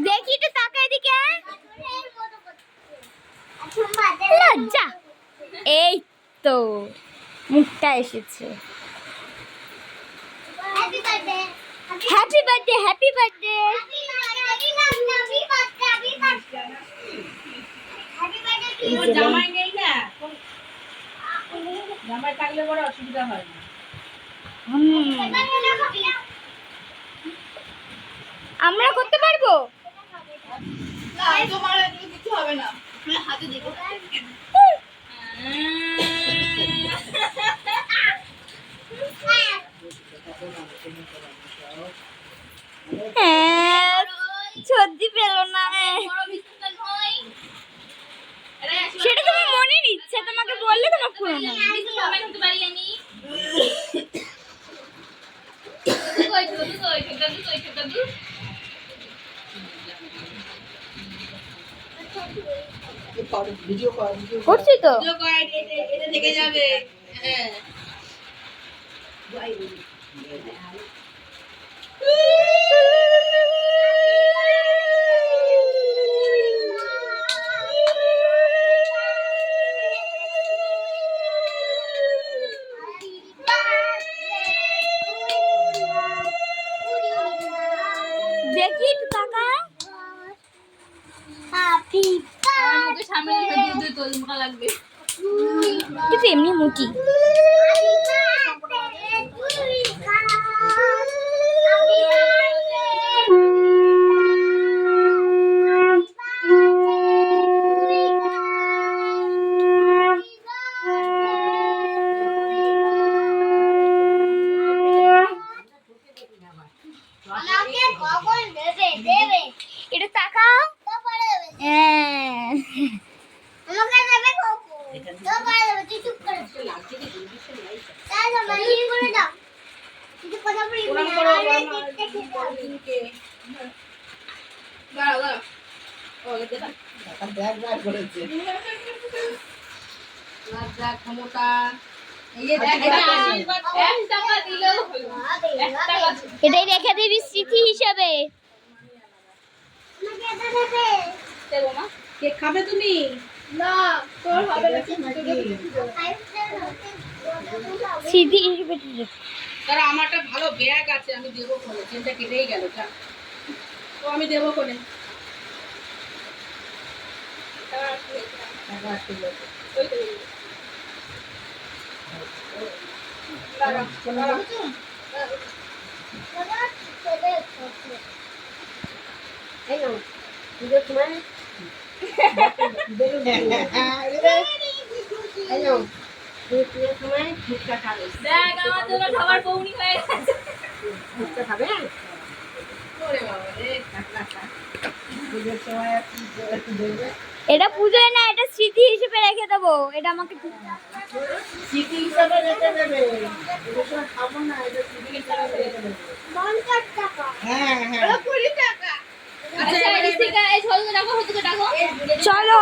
দেখি তো তাকা এদিকে লজ্জা এই তো মুখটা এসেছে হ্যাপি বার্থডে হ্যাপি বার্থডে জামাই নেই না, জামাই থাকলে বড় অসুবিধা হয় না। আমরা করতে পারবো কিছু হবে না, হাতে দেখো। সর্দি পেল না সেটা তোমার মনের ইচ্ছা, তোমাকে বললে তোমার পুরো না করছি তো থেকে যাবে। দেখি একটু টাকা কিন্তু এমনি মুটি এটা তাকাও এটাই রেখে দিবি স্মৃতি হিসাবে। কে খাবে তুমি? না, তোর হবে না। স্মৃতি হিসাবে তারা আমারটা ভালো ব্যাগ আছে, আমি দেবো কোনে, চেনটা কেটেই গেল। তো আমি দেবো কোনে। এটা পুজোয় না, এটা স্মৃতি হিসেবে রেখে দেবো। এটা আমাকে স্মৃতি হিসাবে রেখে দেবে, এটা খাবো না, এটা স্মৃতি হিসাবে রেখে দেবে। হ্যাঁ হ্যাঁ, 20 টাকা। চলো